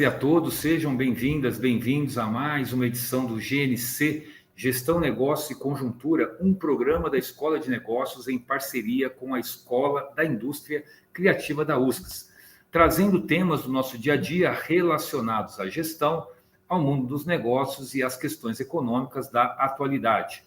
E a todos, sejam bem-vindas, bem-vindos a mais uma edição do GNC, Gestão, Negócio e Conjuntura, um programa da Escola de Negócios em parceria com a Escola da Indústria Criativa da USCS, trazendo temas do nosso dia a dia relacionados à gestão, ao mundo dos negócios e às questões econômicas da atualidade.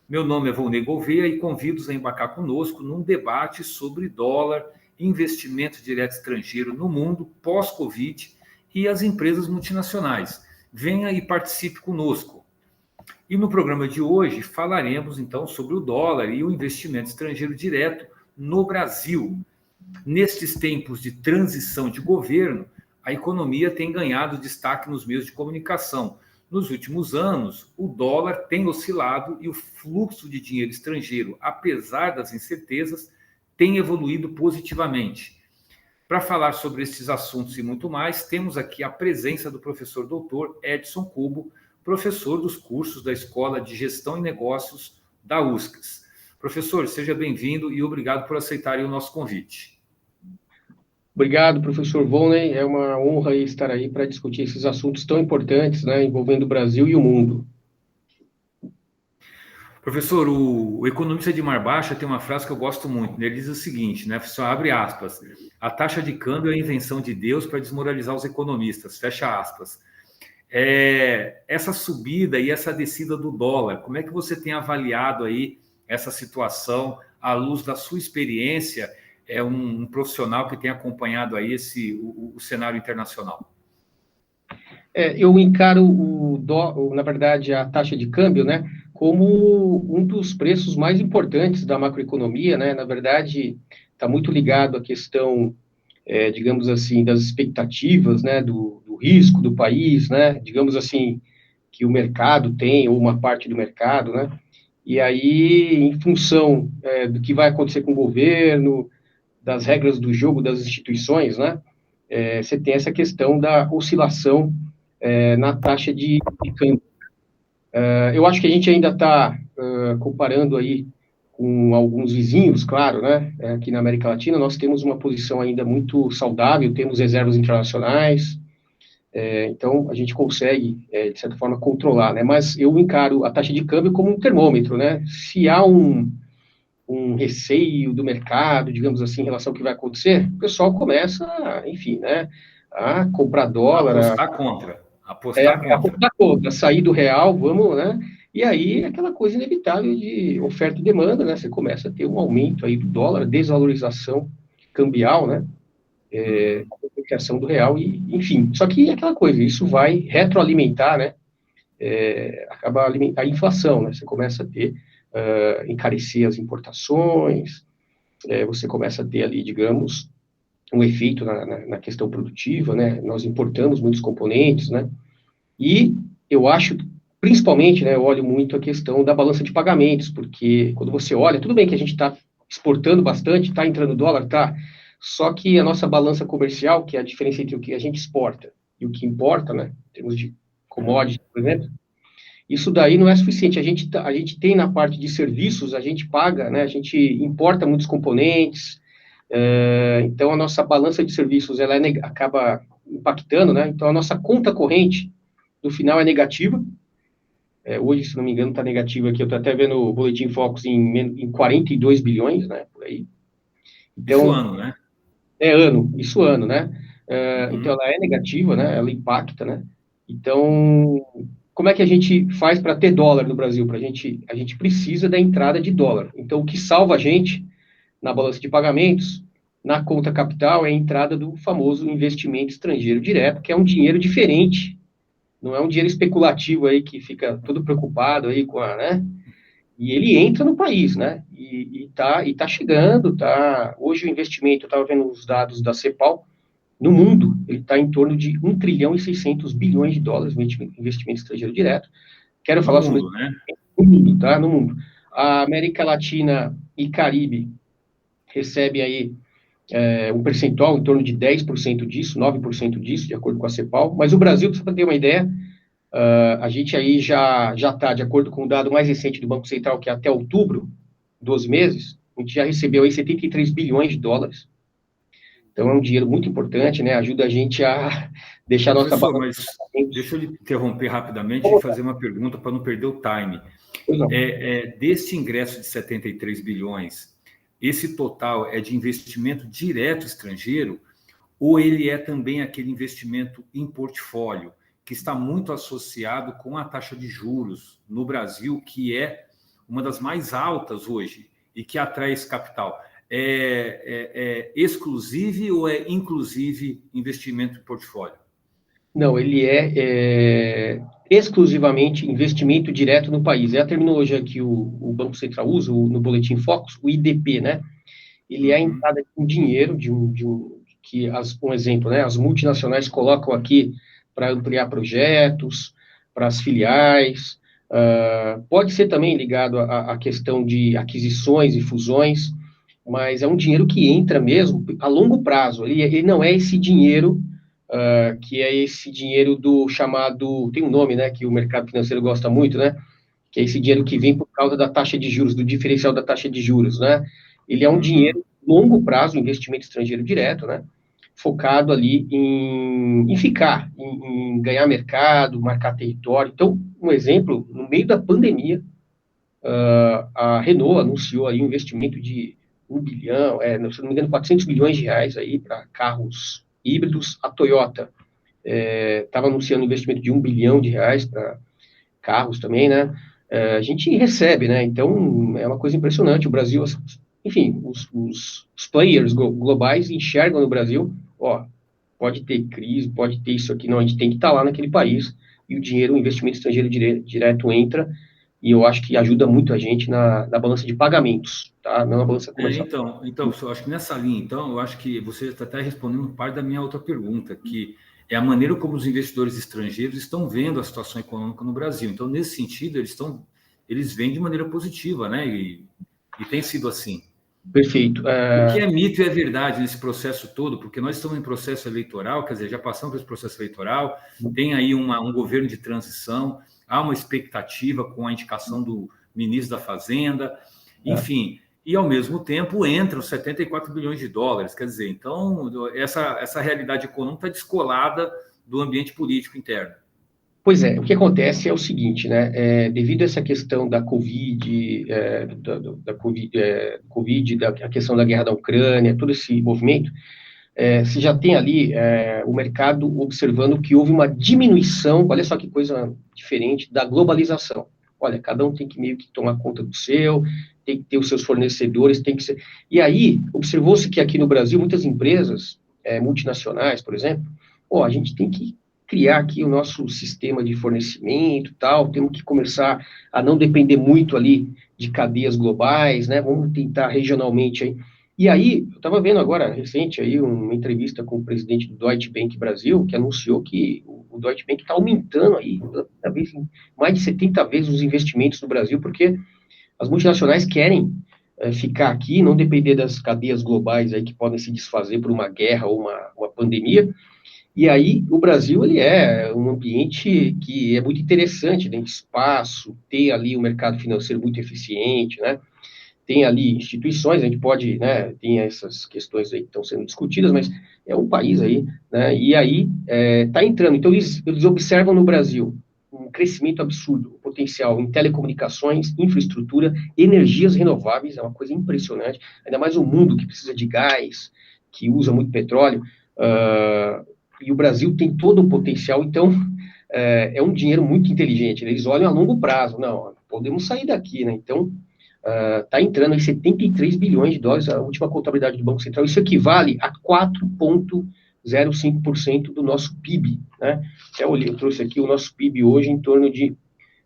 Meu nome é Volney Gouveia e convido-os a embarcar conosco num debate sobre dólar, investimento direto estrangeiro no mundo pós-Covid e as empresas multinacionais. Venha e participe conosco. E no programa de hoje falaremos então sobre o dólar e o investimento estrangeiro direto no Brasil. Nestes tempos de transição de governo, a economia tem ganhado destaque nos meios de comunicação. Nos últimos anos, o dólar tem oscilado e o fluxo de dinheiro estrangeiro, apesar das incertezas, tem evoluído positivamente. Para falar sobre estes assuntos e muito mais, temos aqui a presença do professor doutor Edson Cubo, professor dos cursos da Escola de Gestão e Negócios da USCS. Professor, seja bem-vindo e obrigado por aceitarem o nosso convite. Obrigado, professor Volney. É uma honra estar aí para discutir esses assuntos tão importantes, né, envolvendo o Brasil e o mundo. Professor, o economista de Mar Baixa tem uma frase que eu gosto muito. Ele diz o seguinte, né? Só abre aspas. A taxa de câmbio é a invenção de Deus para desmoralizar os economistas. Fecha aspas. Essa subida e essa descida do dólar, como é que você tem avaliado aí essa situação à luz da sua experiência? É um profissional que tem acompanhado aí o cenário internacional. Eu encaro na verdade, a taxa de câmbio, né, como um dos preços mais importantes da macroeconomia, né? Na verdade, está muito ligado à questão, digamos assim, das expectativas, né, do risco do país, né, digamos assim, que o mercado tem, ou uma parte do mercado, né? E aí, em função do que vai acontecer com o governo, das regras do jogo das instituições, né, você tem essa questão da oscilação na taxa de câmbio. Eu acho que a gente ainda está comparando aí com alguns vizinhos, claro, né? Aqui na América Latina, nós temos uma posição ainda muito saudável, temos reservas internacionais, então a gente consegue, de certa forma, controlar, né? Mas eu encaro a taxa de câmbio como um termômetro, né? Se há um receio do mercado, digamos assim, em relação ao que vai acontecer, o pessoal começa, enfim, né, a comprar dólar, Apostar contra, sair do real, vamos, né? E aí aquela coisa inevitável de oferta e demanda, né? Você começa a ter um aumento aí do dólar, desvalorização cambial, né? A depreciação do real e, enfim. Só que aquela coisa, isso vai retroalimentar, né? Acaba alimentar a inflação, né? Você começa a ter encarecer as importações, você começa a ter ali, digamos, um efeito na questão produtiva, né? Nós importamos muitos componentes, né? E eu acho, principalmente, né, eu olho muito a questão da balança de pagamentos, porque quando você olha, tudo bem que a gente está exportando bastante, está entrando dólar, tá, só que a nossa balança comercial, que é a diferença entre o que a gente exporta e o que importa, né, em termos de commodities, por exemplo, isso daí não é suficiente. A gente tem na parte de serviços, a gente paga, né, a gente importa muitos componentes, então a nossa balança de serviços, ela acaba impactando, né, então a nossa conta corrente, no final é negativa. Hoje, se não me engano, está negativa aqui. Eu estou até vendo o Boletim Focus em 42 bilhões, né? Por aí. Então, isso ano, né? Isso ano, né? Então, ela é negativa, né? Ela impacta, né? Então, como é que a gente faz para ter dólar no Brasil? A gente precisa da entrada de dólar. Então, o que salva a gente na balança de pagamentos, na conta capital, é a entrada do famoso investimento estrangeiro direto, que é um dinheiro diferente. Não é um dinheiro especulativo aí que fica todo preocupado aí com né? E ele entra no país, né? E tá chegando, tá... Hoje o investimento, eu estava vendo os dados da CEPAL, no mundo, ele está em torno de 1 trilhão e 600 bilhões de dólares no investimento estrangeiro direto. Quero falar sobre isso. Né? No mundo, tá? No mundo. A América Latina e Caribe recebe aí um percentual em torno de 10% disso, 9% disso, de acordo com a CEPAL, mas o Brasil, para ter uma ideia, a gente aí já está, de acordo com o dado mais recente do Banco Central, que é até outubro, 12 meses, a gente já recebeu aí 73 bilhões de dólares. Então, é um dinheiro muito importante, né? Ajuda a gente a deixar a nossa Professor, balança. mas deixa eu lhe interromper rapidamente e fazer uma pergunta para não perder o time. Desse ingresso de 73 bilhões, esse total é de investimento direto estrangeiro ou ele é também aquele investimento em portfólio, que está muito associado com a taxa de juros no Brasil, que é uma das mais altas hoje e que atrai esse capital? É exclusive ou é inclusive investimento em portfólio? Não, ele é exclusivamente investimento direto no país. É a terminologia que o Banco Central usa no Boletim Focus, o IDP, né? Ele é a Uhum. entrada com dinheiro um exemplo, né? As multinacionais colocam aqui para ampliar projetos, para as filiais. Pode ser também ligado à questão de aquisições e fusões, mas é um dinheiro que entra mesmo a longo prazo. Ele não é esse dinheiro que é esse dinheiro do chamado, tem um nome, né, que o mercado financeiro gosta muito, né, que é esse dinheiro que vem por causa da taxa de juros, do diferencial da taxa de juros, né? Ele é um Uhum. dinheiro longo prazo, investimento estrangeiro direto, né? Focado ali em ficar, em ganhar mercado, marcar território. Então, um exemplo, no meio da pandemia, a Renault anunciou aí um investimento de 1 bilhão, se não me engano, 400 milhões de reais aí para carros híbridos. A Toyota estava anunciando um investimento de 1 bilhão de reais para carros também, né? A gente recebe, né? Então, é uma coisa impressionante. O Brasil, enfim, os players globais enxergam no Brasil, ó, pode ter crise, pode ter isso aqui, não, a gente tem que estar lá naquele país e o dinheiro, o investimento estrangeiro direto entra e eu acho que ajuda muito a gente na balança de pagamentos, tá? Não na balança comercial. Então, eu acho que nessa linha, então, eu acho que você está até respondendo parte da minha outra pergunta, que é a maneira como os investidores estrangeiros estão vendo a situação econômica no Brasil. Então, nesse sentido, eles veem de maneira positiva, né? E tem sido assim. Perfeito. O que é mito e é verdade nesse processo todo, porque nós estamos em processo eleitoral, quer dizer, já passamos por esse processo eleitoral, tem aí um governo de transição, há uma expectativa com a indicação do ministro da Fazenda, enfim, e ao mesmo tempo entram 74 bilhões de dólares, quer dizer, então essa realidade econômica está descolada do ambiente político interno. Pois é, o que acontece é o seguinte, né? Devido a essa questão da Covid, a questão da guerra da Ucrânia, todo esse movimento, você já tem ali o mercado observando que houve uma diminuição, olha só que coisa diferente, da globalização. Olha, cada um tem que meio que tomar conta do seu, tem que ter os seus fornecedores, tem que ser. E aí, observou-se que aqui no Brasil, muitas empresas multinacionais, por exemplo, a gente tem que criar aqui o nosso sistema de fornecimento, tal, temos que começar a não depender muito ali de cadeias globais, né? Vamos tentar regionalmente aí. E aí, eu estava vendo agora, recente, aí, uma entrevista com o presidente do Deutsche Bank Brasil, que anunciou que o Deutsche Bank está aumentando aí, talvez mais de 70 vezes os investimentos no Brasil, porque as multinacionais querem ficar aqui, não depender das cadeias globais aí que podem se desfazer por uma guerra ou uma pandemia. E aí, o Brasil, ele é um ambiente que é muito interessante, tem espaço, ter ali um mercado financeiro muito eficiente, né? Tem ali instituições, a gente pode, né, tem essas questões aí que estão sendo discutidas, mas é um país aí, né, e aí está entrando. Então, eles observam no Brasil um crescimento absurdo, um potencial em telecomunicações, infraestrutura, energias renováveis, é uma coisa impressionante, ainda mais um mundo que precisa de gás, que usa muito petróleo, e o Brasil tem todo o potencial, então é um dinheiro muito inteligente, eles olham a longo prazo, não, podemos sair daqui, né, então está entrando em 73 bilhões de dólares, a última contabilidade do Banco Central, isso equivale a 4,05% do nosso PIB, né? Eu trouxe aqui o nosso PIB hoje em torno de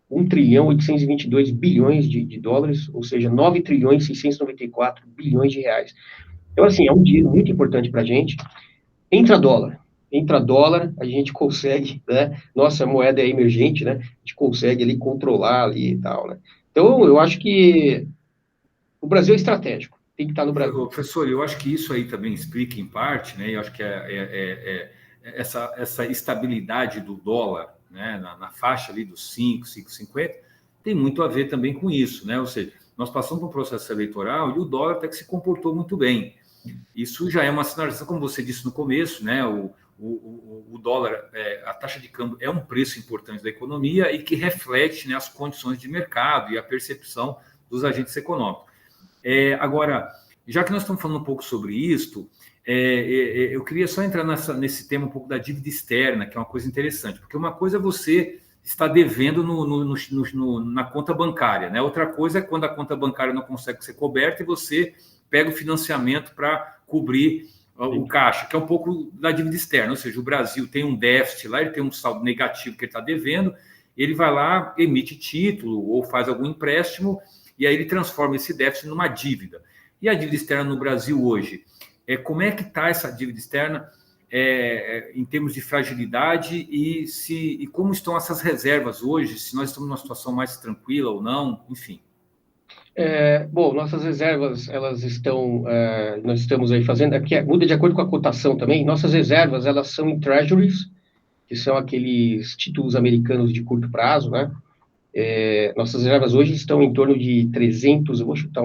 1 trilhão 822 bilhões de dólares, ou seja, 9 trilhões 694 bilhões de reais. Então, assim, é um dinheiro muito importante para a gente. Entra dólar, a gente consegue, né? Nossa moeda é emergente, né? A gente consegue ali controlar ali e tal, né? Então, eu acho que o Brasil é estratégico, tem que estar no Brasil. Professor, eu acho que isso aí também explica em parte, né? Eu acho que essa estabilidade do dólar, né, na faixa ali dos 5,50, tem muito a ver também com isso, né? Ou seja, nós passamos por um processo eleitoral e o dólar até que se comportou muito bem. Isso já é uma sinalização, como você disse no começo, né? O dólar, a taxa de câmbio é um preço importante da economia e que reflete, né, as condições de mercado e a percepção dos agentes econômicos. Agora, já que nós estamos falando um pouco sobre isto, eu queria só entrar nesse tema um pouco da dívida externa, que é uma coisa interessante, porque uma coisa é você estar devendo na conta bancária, né? Outra coisa é quando a conta bancária não consegue ser coberta e você pega o financiamento para cobrir o caixa, que é um pouco da dívida externa, ou seja, o Brasil tem um déficit lá, ele tem um saldo negativo que ele está devendo, ele vai lá, emite título ou faz algum empréstimo e aí ele transforma esse déficit numa dívida. E a dívida externa no Brasil hoje, como é que está essa dívida externa em termos de fragilidade e como estão essas reservas hoje, se nós estamos numa situação mais tranquila ou não, enfim. Bom, nossas reservas, elas estão, nós estamos aí fazendo, aqui muda de acordo com a cotação também, nossas reservas, elas são em treasuries, que são aqueles títulos americanos de curto prazo, né? Nossas reservas hoje estão em torno de 300, eu vou chutar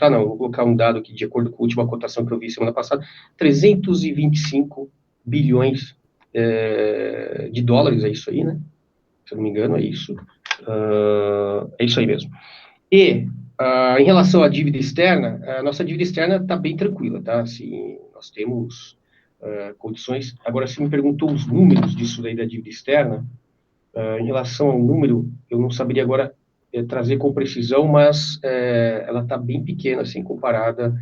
não, vou colocar um dado aqui de acordo com a última cotação que eu vi semana passada, 325 bilhões de dólares, é isso aí, né? Se eu não me engano, é isso. É isso aí mesmo. E, em relação à dívida externa, a nossa dívida externa está bem tranquila, tá? Assim, nós temos condições. Agora, você me perguntou os números disso daí da dívida externa. Em relação ao número, eu não saberia agora trazer com precisão, mas ela está bem pequena, assim, comparada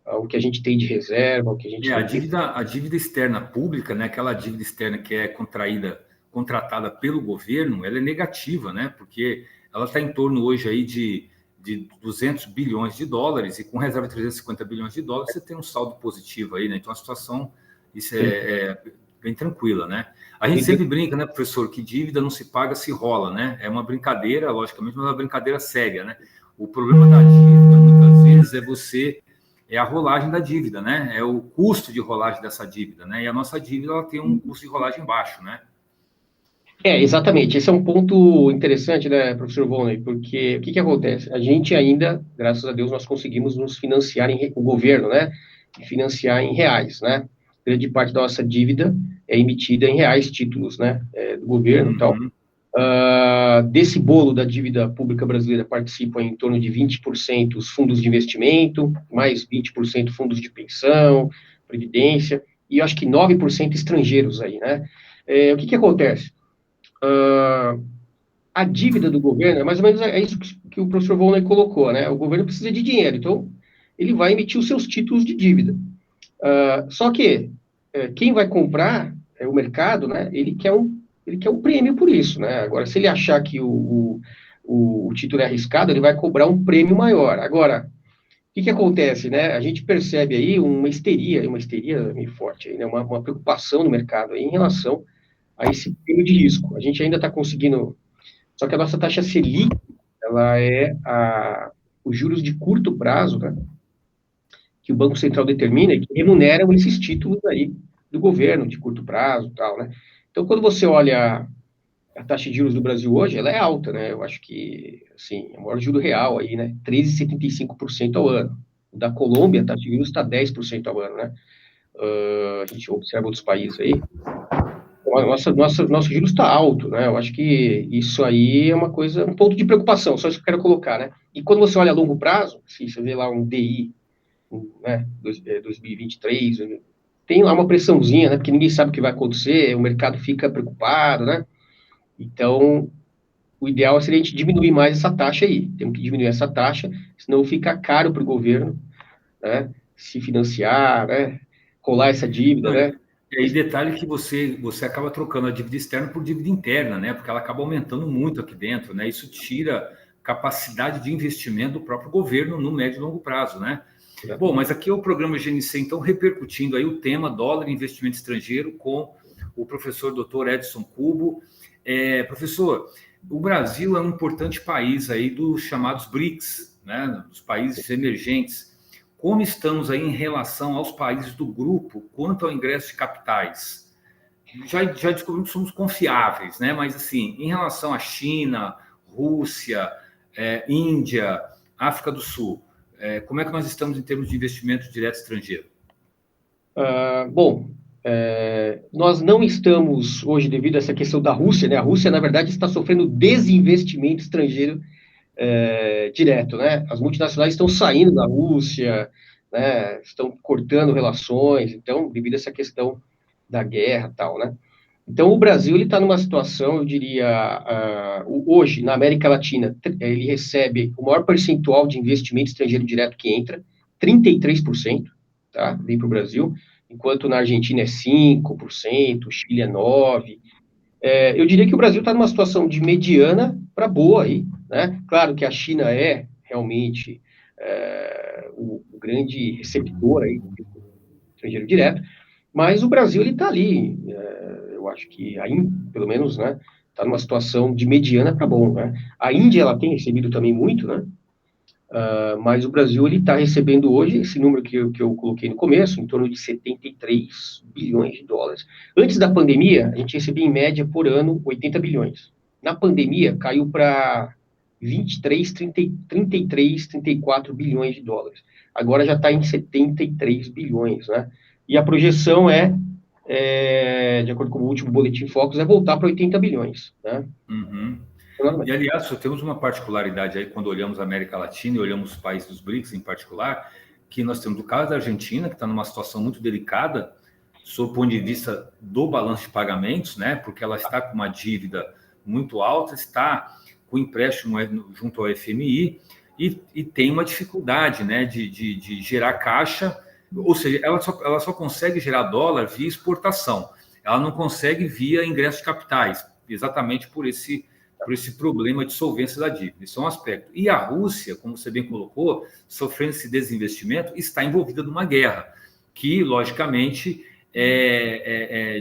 ao que a gente tem de reserva, ao que a gente tem a dívida externa pública, né, aquela dívida externa que é contratada pelo governo, ela é negativa, né, porque ela está em torno hoje aí de 200 bilhões de dólares, e com reserva de 350 bilhões de dólares, você tem um saldo positivo aí, né? Então, a situação, isso é bem tranquila, né? A gente sempre brinca, né, professor, que dívida não se paga, se rola, né? É uma brincadeira, logicamente, mas é uma brincadeira séria, né? O problema da dívida, muitas vezes, é a rolagem da dívida, né? É o custo de rolagem dessa dívida, né? E a nossa dívida, ela tem um custo de rolagem baixo, né? Exatamente. Esse é um ponto interessante, né, professor Volney, porque o que acontece? A gente ainda, graças a Deus, nós conseguimos nos financiar, o governo, né, financiar em reais, né? Grande parte da nossa dívida é emitida em reais, títulos, né, do governo e tal. Desse bolo da dívida pública brasileira participam em torno de 20% os fundos de investimento, mais 20% fundos de pensão, previdência, e acho que 9% estrangeiros aí, né? O que acontece? A dívida do governo, mais ou menos isso que o professor Volney colocou, né? O governo precisa de dinheiro, então ele vai emitir os seus títulos de dívida. Só que quem vai comprar é o mercado, né? Ele quer um prêmio por isso, né? Agora, se ele achar que o título é arriscado, ele vai cobrar um prêmio maior. Agora, o que acontece, né? A gente percebe aí uma histeria meio forte, aí, né? Uma preocupação no mercado aí em relação a esse prêmio de risco. A gente ainda está conseguindo. Só que a nossa taxa Selic, ela é os juros de curto prazo, né, que o Banco Central determina e que remuneram esses títulos aí do governo, de curto prazo e tal, né? Então, quando você olha a taxa de juros do Brasil hoje, ela é alta, né? Eu acho que, assim, é o maior juro real aí, né? 13,75% ao ano. O da Colômbia, a taxa de juros está 10% ao ano, né? A gente observa outros países aí, nosso juros está alto, né? Eu acho que isso aí é uma coisa, um ponto de preocupação, só isso que eu quero colocar, né? E quando você olha a longo prazo, se você vê lá um DI, né, 2023, tem lá uma pressãozinha, né? Porque ninguém sabe o que vai acontecer, o mercado fica preocupado, né? Então, o ideal seria a gente diminuir mais essa taxa aí. Temos que diminuir essa taxa, senão fica caro para o governo, né? Se financiar, né? Colar essa dívida, né? E detalhe que você acaba trocando a dívida externa por dívida interna, né? Porque ela acaba aumentando muito aqui dentro, né? Isso tira capacidade de investimento do próprio governo no médio e longo prazo, né? Bom, mas aqui é o programa GNC, então, repercutindo aí o tema dólar e investimento estrangeiro com o professor Dr. Edson Cubo. Professor, o Brasil é um importante país aí dos chamados BRICS, né? Dos países emergentes. Como estamos aí em relação aos países do grupo quanto ao ingresso de capitais? Já descobrimos que somos confiáveis, né? Mas, assim, em relação à China, Rússia, Índia, África do Sul, como é que nós estamos em termos de investimento direto estrangeiro? Bom, nós não estamos hoje, devido a essa questão da Rússia, né? A Rússia, na verdade, está sofrendo desinvestimento estrangeiro direto, né? As multinacionais estão saindo da Rússia, né? Estão cortando relações, então, devido a essa questão da guerra e tal, né? Então, o Brasil ele está numa situação, eu diria, hoje, na América Latina, ele recebe o maior percentual de investimento estrangeiro direto que entra, 33%, tá? Vem para o Brasil, enquanto na Argentina é 5%, Chile é 9%. Eu diria que o Brasil está numa situação de mediana para boa aí, né? Claro que a China é realmente o grande receptor aí do estrangeiro direto, mas o Brasil ele está ali, eu acho que ainda, pelo menos, né, está numa situação de mediana para bom, né? A Índia ela tem recebido também muito, né? Mas o Brasil ele está recebendo hoje esse número que eu coloquei no começo, em torno de 73 bilhões de dólares. Antes da pandemia, a gente recebia em média por ano 80 bilhões. Na pandemia caiu para 23, 30, 33, 34 bilhões de dólares. Agora já está em 73 bilhões, né? E a projeção de acordo com o último boletim Focus, voltar para 80 bilhões, né? Uhum. E, aliás, só temos uma particularidade aí quando olhamos a América Latina e olhamos os países dos BRICS em particular, que nós temos o caso da Argentina, que está numa situação muito delicada, sob o ponto de vista do balanço de pagamentos, né? Porque ela está com uma dívida muito alta, está com empréstimo junto ao FMI e tem uma dificuldade, né, de gerar caixa, ou seja, ela só consegue gerar dólar via exportação, ela não consegue via ingresso de capitais, exatamente por esse problema de solvência da dívida. Isso é um aspecto. E a Rússia, como você bem colocou, sofrendo esse desinvestimento, está envolvida numa guerra, que, logicamente,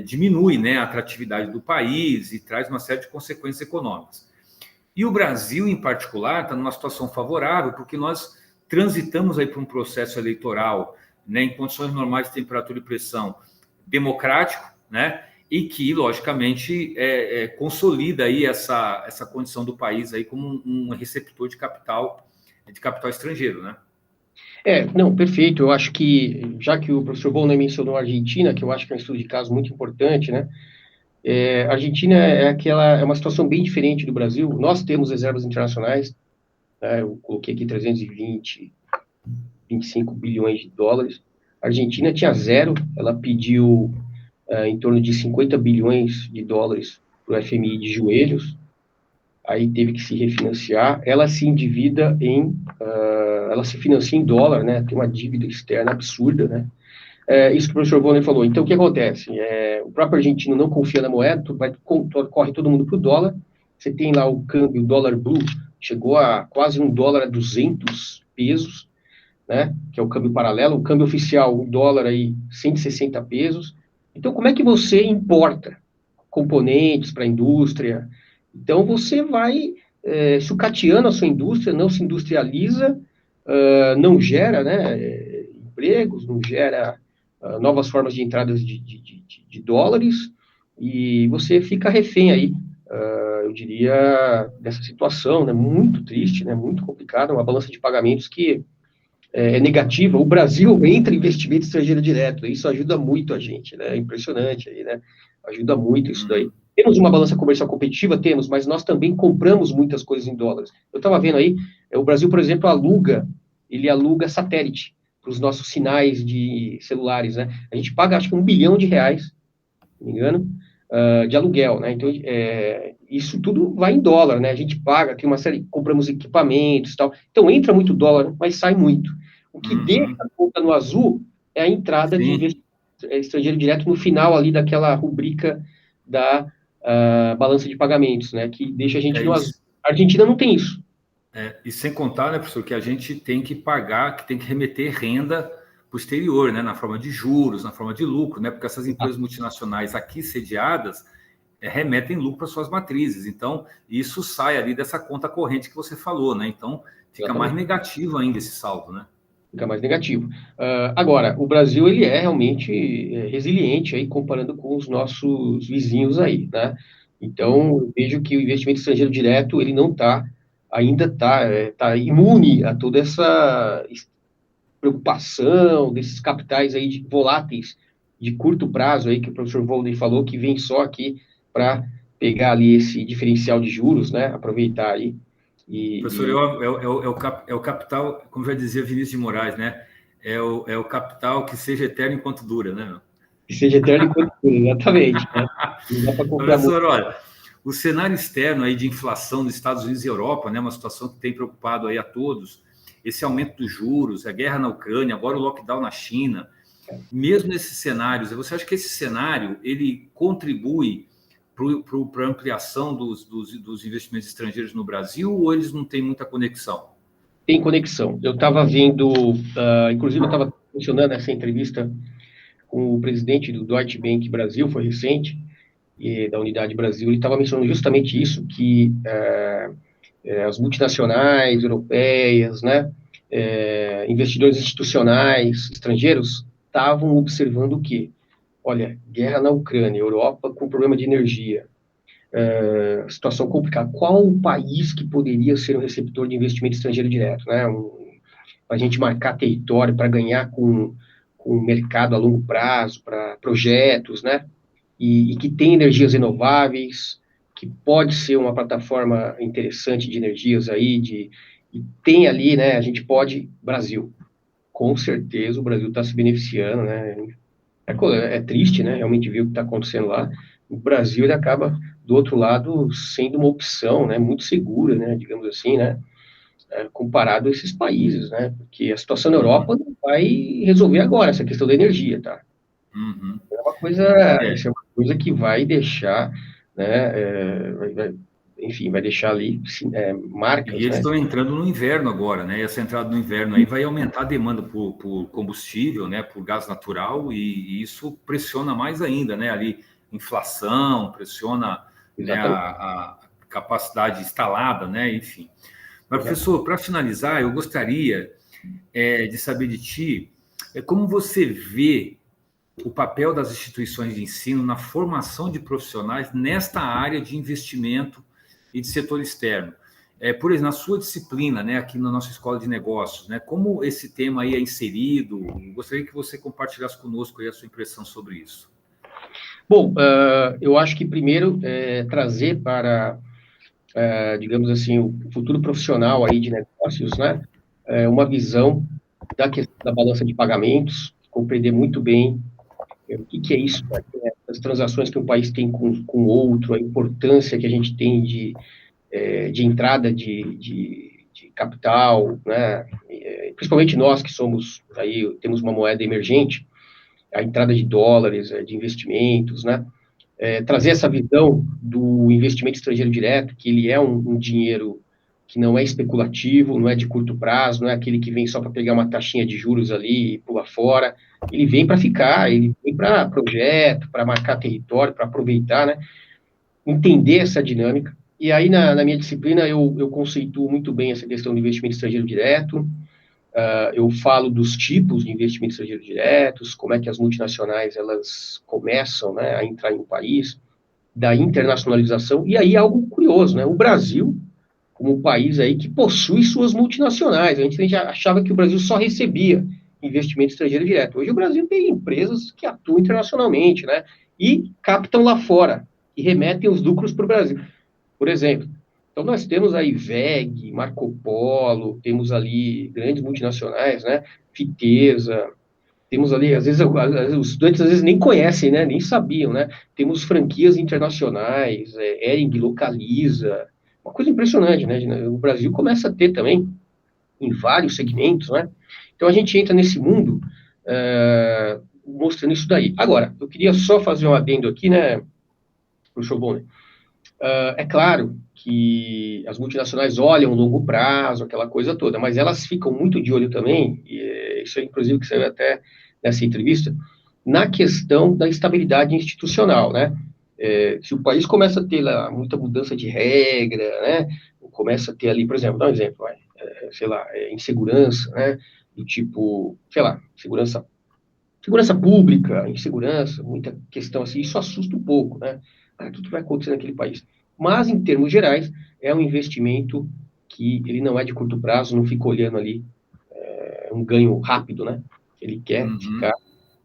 diminui, né, a atratividade do país e traz uma série de consequências econômicas. E o Brasil, em particular, está numa situação favorável, porque nós transitamos aí para um processo eleitoral, né, em condições normais de temperatura e pressão, democrático, né, e que, logicamente, consolida aí essa condição do país aí como um receptor de capital estrangeiro, né? Não, perfeito. Eu acho que, já que o professor Bonner mencionou a Argentina, que eu acho que é um estudo de caso muito importante, né? A Argentina é uma situação bem diferente do Brasil. Nós temos reservas internacionais, né? Eu coloquei aqui 320, 25 bilhões de dólares. A Argentina tinha zero, ela pediu em torno de 50 bilhões de dólares para o FMI de joelhos, aí teve que se refinanciar. Ela se endivida ela se financia em dólar, né? Tem uma dívida externa absurda, né? Isso que o professor Bonner falou. Então, o que acontece? O próprio argentino não confia na moeda, corre todo mundo para o dólar. Você tem lá o câmbio, o dólar blue, chegou a quase $1 a 200 pesos, né? Que é o câmbio paralelo. O câmbio oficial, o dólar aí, 160 pesos. Então, como é que você importa componentes para a indústria? Então, você vai sucateando a sua indústria, não se industrializa, não gera, né, empregos, não gera novas formas de entradas de dólares, e você fica refém aí, eu diria, dessa situação, né, muito triste, né, muito complicada, uma balança de pagamentos que é negativa. O Brasil entra em investimento estrangeiro direto, isso ajuda muito a gente, né, é impressionante aí, né, ajuda muito isso daí. Temos uma balança comercial competitiva? Temos, mas nós também compramos muitas coisas em dólares. Eu estava vendo aí, o Brasil, por exemplo, ele aluga satélite para os nossos sinais de celulares, né? A gente paga, acho que R$ 1 bilhão, se não me engano, de aluguel, né? Então, isso tudo vai em dólar, né? A gente paga, tem uma série, compramos equipamentos e tal. Então, entra muito dólar, mas sai muito. O que deixa a conta no azul é a entrada de investimento estrangeiro direto no final ali daquela rubrica da balança de pagamentos, né? Que deixa a gente no azul. A Argentina não tem isso. E sem contar, né, professor, que a gente tem que pagar, que tem que remeter renda para o exterior, né, na forma de juros, na forma de lucro, né, porque essas empresas multinacionais aqui sediadas remetem lucro para suas matrizes. Então, isso sai ali dessa conta corrente que você falou, né? Então, fica mais negativo ainda esse saldo, né? Fica mais negativo. Agora, o Brasil, ele é realmente resiliente aí, comparando com os nossos vizinhos aí, né? Então, eu vejo que o investimento estrangeiro direto, ele não está ainda tá imune a toda essa preocupação desses capitais aí voláteis de curto prazo aí que o professor Volney falou, que vem só aqui para pegar ali esse diferencial de juros, né? Aproveitar aí. Professor, é o capital, como já dizia Vinícius de Moraes, né? É o capital que seja eterno enquanto dura, né? Que seja eterno enquanto dura, exatamente. Né? Não dá para confiar muito. Professor, olha, o cenário externo aí de inflação nos Estados Unidos e Europa, né, uma situação que tem preocupado aí a todos, esse aumento dos juros, a guerra na Ucrânia, agora o lockdown na China, mesmo nesses cenários, você acha que esse cenário ele contribui para a ampliação dos investimentos estrangeiros no Brasil ou eles não têm muita conexão? Tem conexão. Eu estava vendo, inclusive eu estava mencionando essa entrevista com o presidente do Deutsche Bank Brasil, foi recente, da Unidade Brasil, ele estava mencionando justamente isso, que as multinacionais europeias, né, investidores institucionais estrangeiros estavam observando o quê? Olha, guerra na Ucrânia, Europa com problema de energia, situação complicada. Qual o país que poderia ser um receptor de investimento estrangeiro direto, né? Para a gente marcar território, para ganhar com o mercado a longo prazo, para projetos, né? E que tem energias renováveis, que pode ser uma plataforma interessante de energias aí, e tem ali, né? A gente pode, Brasil, com certeza o Brasil está se beneficiando, né? É triste, né? Realmente ver o que está acontecendo lá. O Brasil ele acaba do outro lado sendo uma opção, né? Muito segura, né? Digamos assim, né? Comparado a esses países, né? Porque a situação na Europa não vai resolver agora essa questão da energia, tá? Uhum. Isso é uma coisa que vai deixar, né? Enfim, vai deixar ali marcas, E eles né? estão entrando no inverno agora, né? E essa entrada no inverno aí vai aumentar a demanda por combustível, né? Por gás natural e isso pressiona mais ainda, né? Ali inflação, pressiona, né? Exatamente. A capacidade instalada, né? Enfim. Mas Exatamente. professor, para finalizar, eu gostaria de saber de ti como você vê o papel das instituições de ensino na formação de profissionais nesta área de investimento e de setor externo. Por exemplo, na sua disciplina, né, aqui na nossa escola de negócios, né, como esse tema aí é inserido? Gostaria que você compartilhasse conosco aí a sua impressão sobre isso. Bom, eu acho que primeiro trazer para, digamos assim, o futuro profissional aí de negócios, né, uma visão da questão da balança de pagamentos, compreender muito bem o que é isso, né, as transações que um país tem com outro, a importância que a gente tem de entrada de capital, né, principalmente nós que somos, aí temos uma moeda emergente, a entrada de dólares, de investimentos, né, trazer essa visão do investimento estrangeiro direto, que ele é um dinheiro que não é especulativo, não é de curto prazo, não é aquele que vem só para pegar uma taxinha de juros ali e pular fora, ele vem para ficar, ele vem para projeto, para marcar território, para aproveitar, né, entender essa dinâmica. E aí, na minha disciplina, eu conceituo muito bem essa questão do investimento estrangeiro direto, eu falo dos tipos de investimento estrangeiro diretos, como é que as multinacionais elas começam, né, a entrar em um país, da internacionalização, e aí algo curioso, né, o Brasil, como um país aí que possui suas multinacionais, a gente já achava que o Brasil só recebia investimento estrangeiro direto, hoje o Brasil tem empresas que atuam internacionalmente, né, e captam lá fora, e remetem os lucros para o Brasil, por exemplo. Então, nós temos aí VEG, Marco Polo, temos ali grandes multinacionais, né? Fitesa, temos ali, às vezes, os estudantes às vezes nem conhecem, né? Nem sabiam, né? Temos franquias internacionais, Hering, Localiza, uma coisa impressionante, né? O Brasil começa a ter também em vários segmentos, né? Então, a gente entra nesse mundo mostrando isso daí. Agora, eu queria só fazer um adendo aqui, né, professor Bonner? É claro que as multinacionais olham o longo prazo, aquela coisa toda, mas elas ficam muito de olho também, e isso é inclusive que saiu até nessa entrevista, na questão da estabilidade institucional, né? Se o país começa a ter lá muita mudança de regra, né? Começa a ter ali, por exemplo, dá um exemplo, sei lá, insegurança, né? Do tipo, sei lá, segurança pública, insegurança, muita questão assim, isso assusta um pouco, né? O que vai acontecer naquele país? Mas, em termos gerais, é um investimento que ele não é de curto prazo, não fica olhando ali um ganho rápido, né? Ele quer ficar,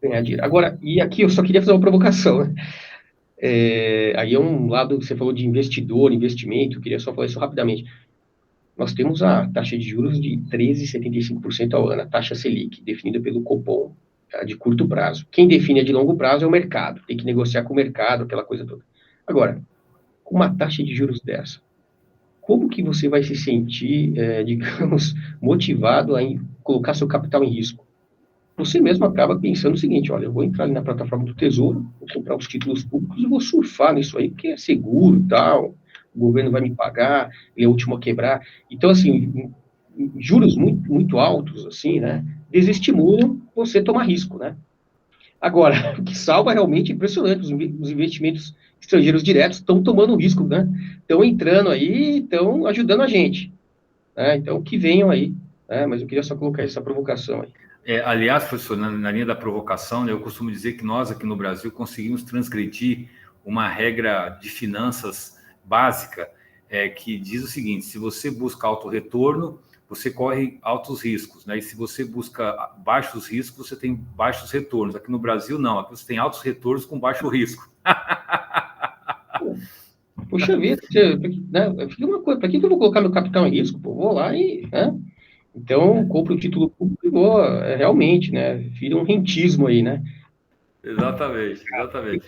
ganhar dinheiro. Agora, e aqui eu só queria fazer uma provocação, né? Aí é um lado, você falou de investidor, investimento, eu queria só falar isso rapidamente. Nós temos a taxa de juros de 13,75% ao ano, a taxa Selic, definida pelo Copom, de curto prazo. Quem define a de longo prazo é o mercado, tem que negociar com o mercado, aquela coisa toda. Agora, com uma taxa de juros dessa, como que você vai se sentir, digamos, motivado a colocar seu capital em risco? Você mesmo acaba pensando o seguinte, olha, eu vou entrar ali na plataforma do Tesouro, vou comprar os títulos públicos e vou surfar nisso aí, porque é seguro e tal, o governo vai me pagar, ele é o último a quebrar. Então, assim, juros muito, muito altos, assim, né, desestimulam você tomar risco, né? Agora, o que salva realmente é impressionante, os investimentos estrangeiros diretos estão tomando risco, né? Estão entrando aí, estão ajudando a gente, né? Então, que venham aí, né? Mas eu queria só colocar essa provocação aí. Aliás, professor, na linha da provocação, né, eu costumo dizer que nós aqui no Brasil conseguimos transgredir uma regra de finanças básica que diz o seguinte: se você busca alto retorno, você corre altos riscos, né? E se você busca baixos riscos, você tem baixos retornos. Aqui no Brasil, não. Aqui você tem altos retornos com baixo risco. Poxa vida, né? Fica uma coisa, para que eu vou colocar meu capital em risco? Pô, vou lá e, né? Então, compro o título público e vou, realmente, né? Vira um rentismo aí, né? Exatamente, exatamente.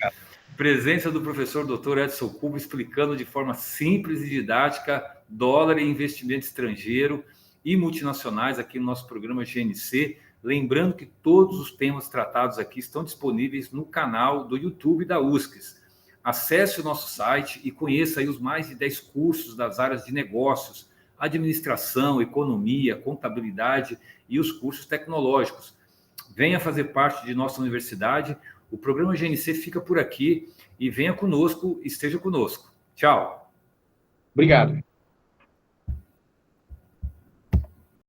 Presença do professor Dr. Edson Cubo explicando de forma simples e didática dólar e investimento estrangeiro e multinacionais aqui no nosso programa GNC. Lembrando que todos os temas tratados aqui estão disponíveis no canal do YouTube da USCS. Acesse o nosso site e conheça aí os mais de 10 cursos das áreas de negócios, administração, economia, contabilidade e os cursos tecnológicos. Venha fazer parte de nossa universidade. O programa GNC fica por aqui e venha conosco, esteja conosco. Tchau. Obrigado.